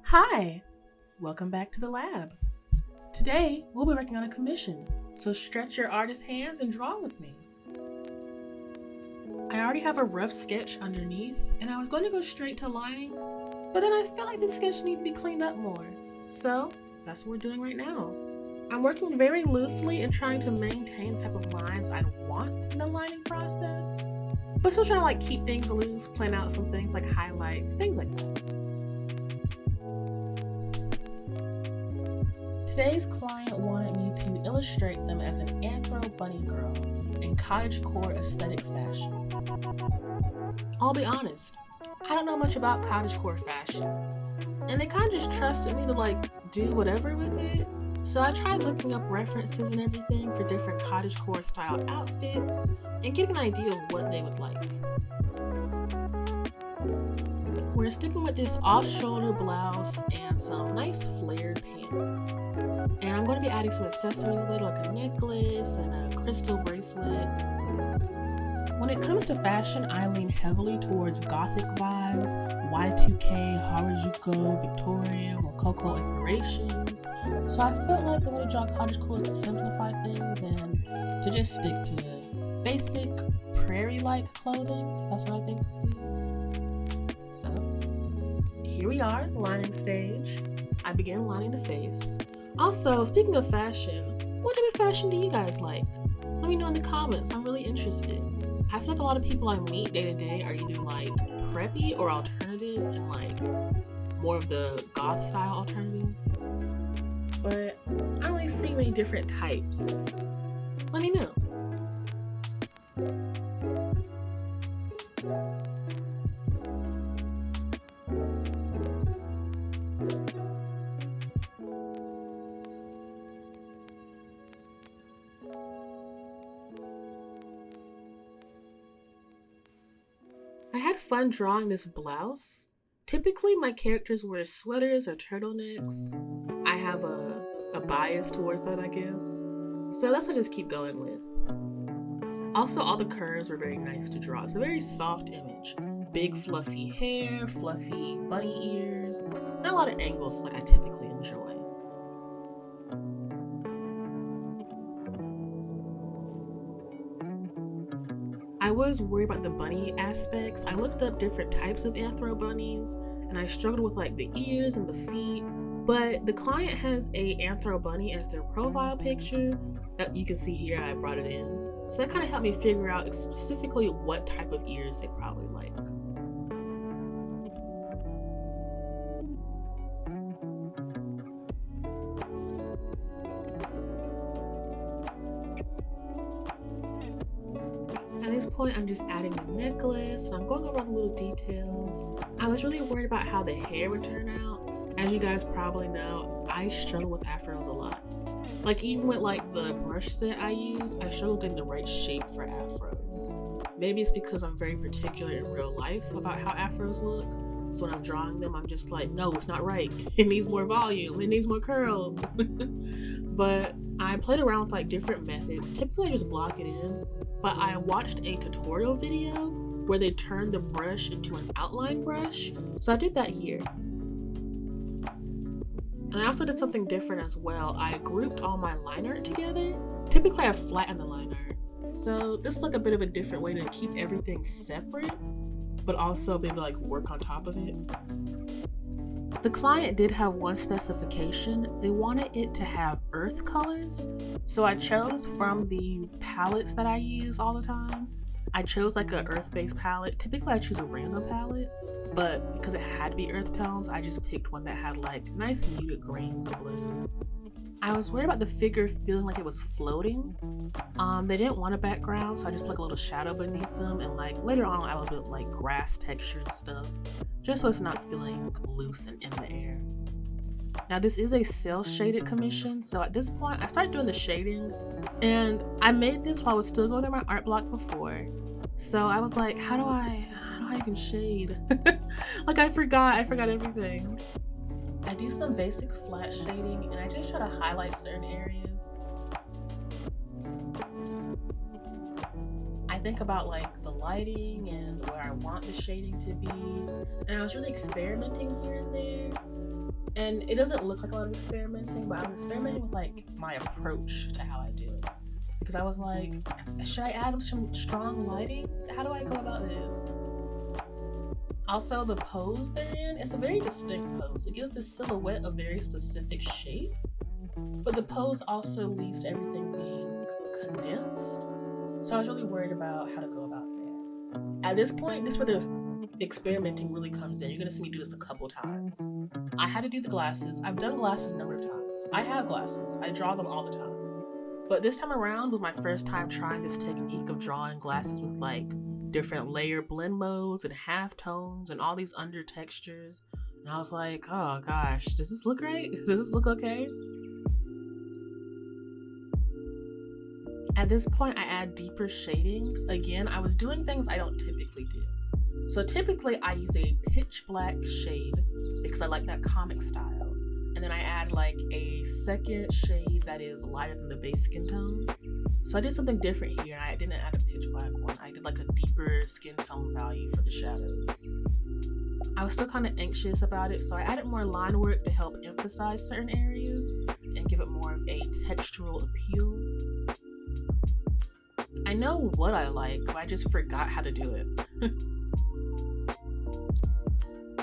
Hi, welcome back to the lab. Today, we'll be working on a commission, so stretch your artist hands and draw with me. I already have a rough sketch underneath, and I was going to go straight to lining, but then I felt like the sketch needed to be cleaned up more. So, that's what we're doing right now. I'm working very loosely and trying to maintain the type of lines I'd want in the lining process, but still trying to keep things loose, plan out some things like highlights, things like that. Today's client wanted me to illustrate them as an anthro bunny girl in cottagecore aesthetic fashion. I'll be honest, I don't know much about cottagecore fashion, and they kind of just trusted me to do whatever with it. So I tried looking up references and everything for different cottagecore style outfits and get an idea of what they would like. We're sticking with this off-shoulder blouse and some nice flared pants. And I'm going to be adding some accessories later, like a necklace and a crystal bracelet. When it comes to fashion, I lean heavily towards gothic vibes, Y2K, Harajuku, Victorian, Rococo inspirations. So I felt like the way to draw cottagecore is to simplify things and to just stick to basic prairie-like clothing. That's what I think this is. So, here we are, lining stage. I begin lining the face. Also, speaking of fashion, what type of fashion do you guys like? Let me know in the comments, I'm really interested. I feel like a lot of people I meet day to day are either preppy or alternative and more of the goth style alternative. But I don't really see many different types. Let me know. I had fun drawing this blouse. Typically, my characters wear sweaters or turtlenecks. I have a bias towards that, I guess. So that's what I just keep going with. Also, all the curves were very nice to draw. It's a very soft image. Big fluffy hair, fluffy bunny ears, and a lot of angles like I typically enjoy. I was worried about the bunny aspects. I looked up different types of anthro bunnies and I struggled with the ears and the feet, but the client has a anthro bunny as their profile picture that you can see here. I brought it in. So that kind of helped me figure out specifically what type of ears they probably like. At this point, I'm just adding the necklace and I'm going over all the little details. I was really worried about how the hair would turn out. As you guys probably know, I struggle with afros a lot. Even with the brush set I use, I struggle getting the right shape for afros. Maybe it's because I'm very particular in real life about how afros look. So when I'm drawing them, I'm just no, it's not right. It needs more volume, it needs more curls. But I played around with different methods. Typically I just block it in, but I watched a tutorial video where they turned the brush into an outline brush. So I did that here. And I also did something different as well. I grouped all my line art together. Typically I flatten the line art. So this is a bit of a different way to keep everything separate, but also be able to work on top of it. The client did have one specification. They wanted it to have earth colors. So I chose from the palettes that I use all the time. I chose a earth-based palette. Typically I choose a random palette, but because it had to be earth tones, I just picked one that had nice muted greens and blues. I was worried about the figure feeling like it was floating. They didn't want a background, so I just put a little shadow beneath them, and later on I will do grass texture and stuff, just so it's not feeling loose and in the air. Now this is a cell shaded commission, so at this point I started doing the shading, and I made this while I was still going through my art block before. So I was like, how do I even shade? I forgot everything. I do some basic flat shading and I just try to highlight certain areas. I think about the lighting and where I want the shading to be. And I was really experimenting here and there. And it doesn't look like a lot of experimenting, but I'm experimenting with like my approach to how I do it. Because I was like, should I add some strong lighting? How do I go about this? Also, the pose they're in, it's a very distinct pose. It gives this silhouette a very specific shape, but the pose also leads to everything being condensed. So I was really worried about how to go about that. At this point, this is where the experimenting really comes in. You're gonna see me do this a couple times. I had to do the glasses. I've done glasses a number of times. I have glasses. I draw them all the time. But this time around was my first time trying this technique of drawing glasses with like different layer blend modes and half tones and all these under textures. And I was like, oh gosh, does this look right? Does this look okay? At this point, I add deeper shading. Again, I was doing things I don't typically do. So typically I use a pitch black shade because I like that comic style. And then I add like a second shade that is lighter than the base skin tone. So I did something different here. I didn't add a pitch black one. I did like a deeper skin tone value for the shadows. I was still kind of anxious about it, so I added more line work to help emphasize certain areas and give it more of a textural appeal. I know what I like, but I just forgot how to do it.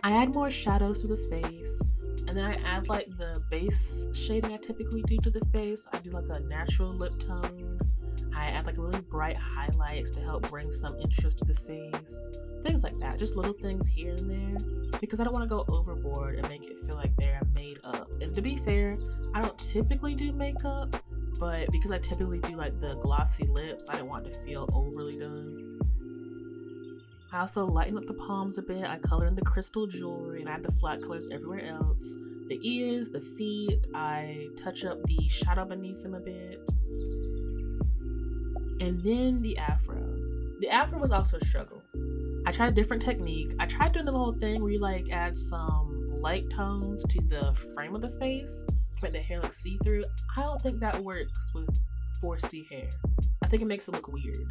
I add more shadows to the face, and then I add like the base shading I typically do to the face. I do like a natural lip tone. I add like really bright highlights to help bring some interest to the face. Things like that, just little things here and there, because I don't want to go overboard and make it feel like they're made up. And to be fair, I don't typically do makeup, but because I typically do like the glossy lips, I didn't want to feel overly done. I also lighten up the palms a bit. I color in the crystal jewelry and I add the flat colors everywhere else. The ears, the feet, I touch up the shadow beneath them a bit. And then the afro. The afro was also a struggle. I tried a different technique. I tried doing the whole thing where you like add some light tones to the frame of the face to make the hair look see-through. I don't think that works with 4C hair. I think it makes it look weird.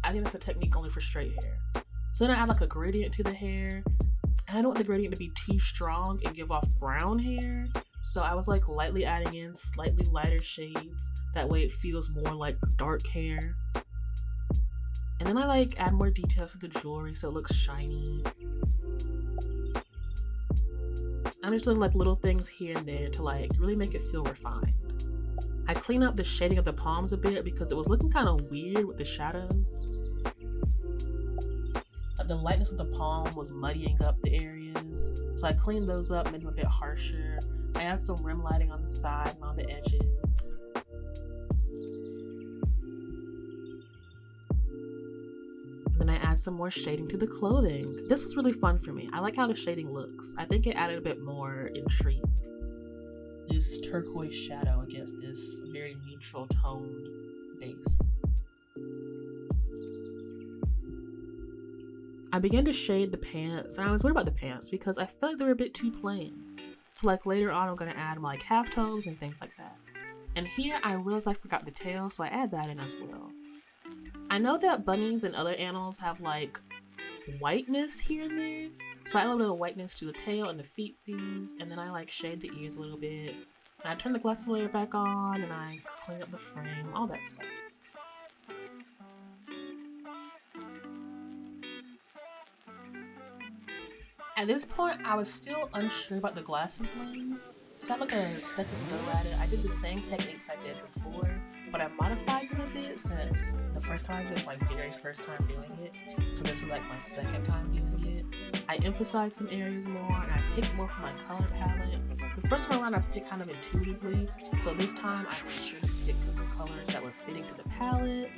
I think that's a technique only for straight hair. So then I add like a gradient to the hair, and I don't want the gradient to be too strong and give off brown hair. So I was like lightly adding in slightly lighter shades. That way it feels more like dark hair. And then I like add more details to the jewelry so it looks shiny. I'm just doing like little things here and there to like really make it feel refined. I clean up the shading of the palms a bit because it was looking kind of weird with the shadows. The lightness of the palm was muddying up the areas, so I cleaned those up, made them a bit harsher. I add some rim lighting on the side and on the edges. And then I add some more shading to the clothing. This was really fun for me. I like how the shading looks. I think it added a bit more intrigue. This turquoise shadow against this very neutral toned base. I began to shade the pants, and I was worried about the pants because I felt like they were a bit too plain. So like later on I'm going to add like halftones and things like that. And here I realized I forgot the tail, so I add that in as well. I know that bunnies and other animals have like whiteness here and there, so I add a little bit of whiteness to the tail and the feetsies, and then I like shade the ears a little bit. And I turn the glasses layer back on, and I clean up the frame, all that stuff. At this point, I was still unsure about the glasses lens, so I took a second go at it. I did the same techniques I did before, but I modified them a bit since the first time I did my very first time doing it, so this is like my second time doing it. I emphasized some areas more, and I picked more from my color palette. The first time around I picked kind of intuitively, so this time I made sure to pick the colors that were fitting to the palette.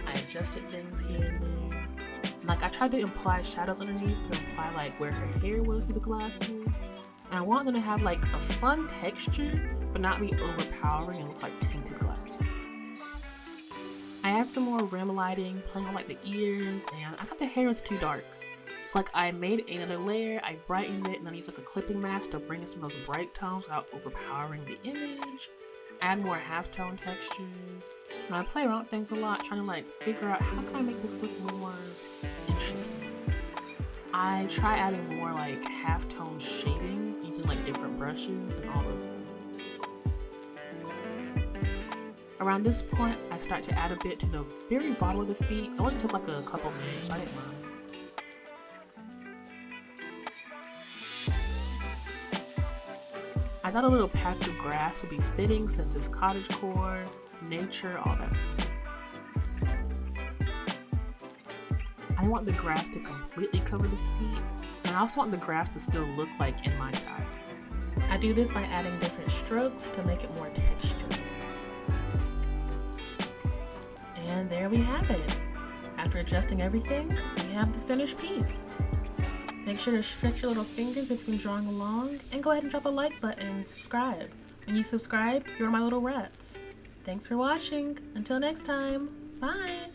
I adjusted things here and there. Like I tried to imply shadows underneath to imply like where her hair was through the glasses. And I want them to have like a fun texture, but not be overpowering and look like tinted glasses. I add some more rim lighting, playing on like the ears, and I thought the hair was too dark. So like I made another layer, I brightened it, and then I used like a clipping mask to bring in some of those bright tones without overpowering the image. Add more halftone textures, and I play around with things a lot, trying to like figure out how can I make this look more brush stick. I try adding more like half-tone shading using like different brushes and all those things. Around this point, I start to add a bit to the very bottom of the feet. I only took like a couple minutes, so I didn't mind. I thought a little patch of grass would be fitting since it's cottagecore, nature, all that stuff. I want the grass to completely cover the feet, and I also want the grass to still look like in my style. I do this by adding different strokes to make it more textured. And there we have it. After adjusting everything, we have the finished piece. Make sure to stretch your little fingers if you're drawing along, and go ahead and drop a like button and subscribe. When you subscribe, you're my little rats. Thanks for watching. Until next time, bye!